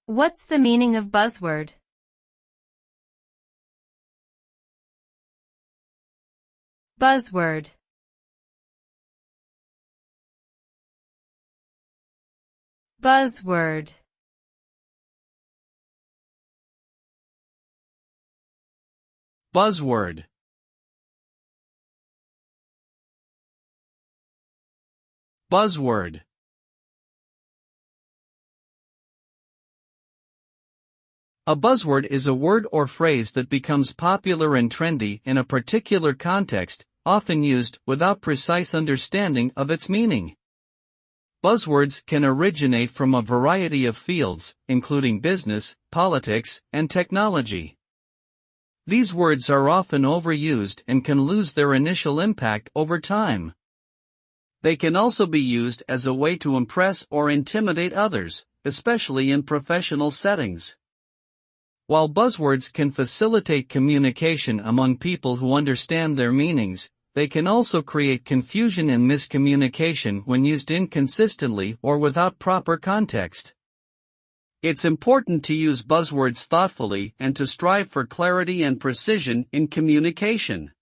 What's the meaning of buzzword? Buzzword. Buzzword. Buzzword. Buzzword. A buzzword is a word or phrase that becomes popular and trendy in a particular context, often used without precise understanding of its meaning. Buzzwords can originate from a variety of fields, including business, politics, and technology. These words are often overused and can lose their initial impact over time. They can also be used as a way to impress or intimidate others, especially in professional settings. While buzzwords can facilitate communication among people who understand their meanings, they can also create confusion and miscommunication when used inconsistently or without proper context. It's important to use buzzwords thoughtfully and to strive for clarity and precision in communication.